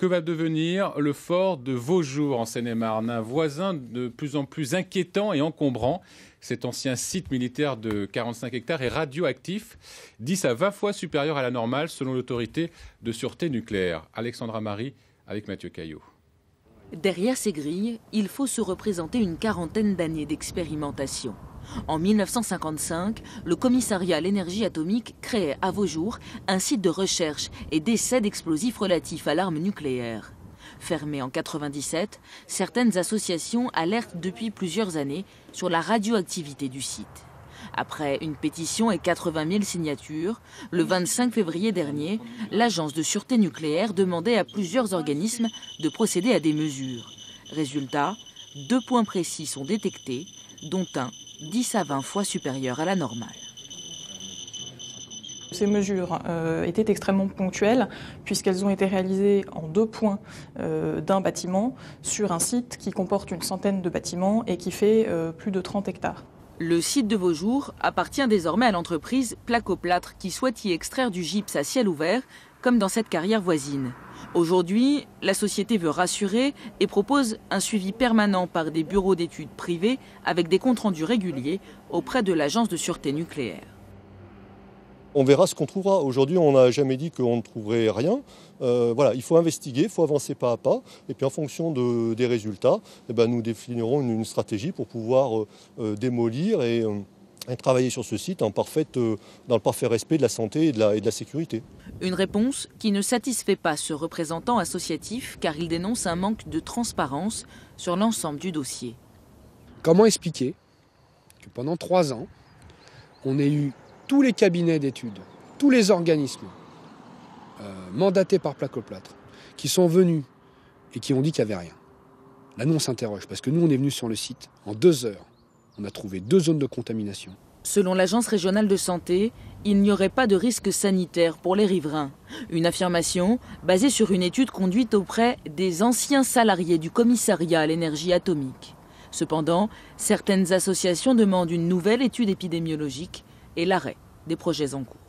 Que va devenir le fort de Vaujours en Seine-et-Marne, un voisin de plus en plus inquiétant et encombrant? Cet ancien site militaire de 45 hectares est radioactif, 10 à 20 fois supérieur à la normale selon l'autorité de sûreté nucléaire. Alexandra Marie avec Mathieu Caillot. Derrière ces grilles, il faut se représenter une quarantaine d'années d'expérimentation. En 1955, le commissariat à l'énergie atomique créait à Vaujours un site de recherche et d'essai d'explosifs relatifs à l'arme nucléaire. Fermé en 1997, certaines associations alertent depuis plusieurs années sur la radioactivité du site. Après une pétition et 80 000 signatures, le 25 février dernier, l'Agence de sûreté nucléaire demandait à plusieurs organismes de procéder à des mesures. Résultat, 2 points précis sont détectés, dont un 10 à 20 fois supérieur à la normale. Ces mesures étaient extrêmement ponctuelles puisqu'elles ont été réalisées en 2 points d'un bâtiment sur un site qui comporte une centaine de bâtiments et qui fait plus de 30 hectares. Le site de Vaujours appartient désormais à l'entreprise Placoplâtre qui souhaite y extraire du gypse à ciel ouvert comme dans cette carrière voisine. Aujourd'hui, la société veut rassurer et propose un suivi permanent par des bureaux d'études privés avec des comptes rendus réguliers auprès de l'Agence de sûreté nucléaire. On verra ce qu'on trouvera. Aujourd'hui, on n'a jamais dit qu'on ne trouverait rien. Voilà, il faut investiguer, il faut avancer pas à pas. Et puis en fonction des résultats, nous définirons une stratégie pour pouvoir démolir et travailler sur ce site dans le parfait respect de la santé et de la sécurité. Une réponse qui ne satisfait pas ce représentant associatif car il dénonce un manque de transparence sur l'ensemble du dossier. Comment expliquer que pendant 3 ans, on ait eu tous les cabinets d'études, tous les organismes mandatés par Placoplâtre qui sont venus et qui ont dit qu'il n'y avait rien. Là, nous, on s'interroge parce que nous, on est venus sur le site en 2 heures. On a trouvé 2 zones de contamination. Selon l'Agence régionale de santé, il n'y aurait pas de risque sanitaire pour les riverains. Une affirmation basée sur une étude conduite auprès des anciens salariés du commissariat à l'énergie atomique. Cependant, certaines associations demandent une nouvelle étude épidémiologique et l'arrêt des projets en cours.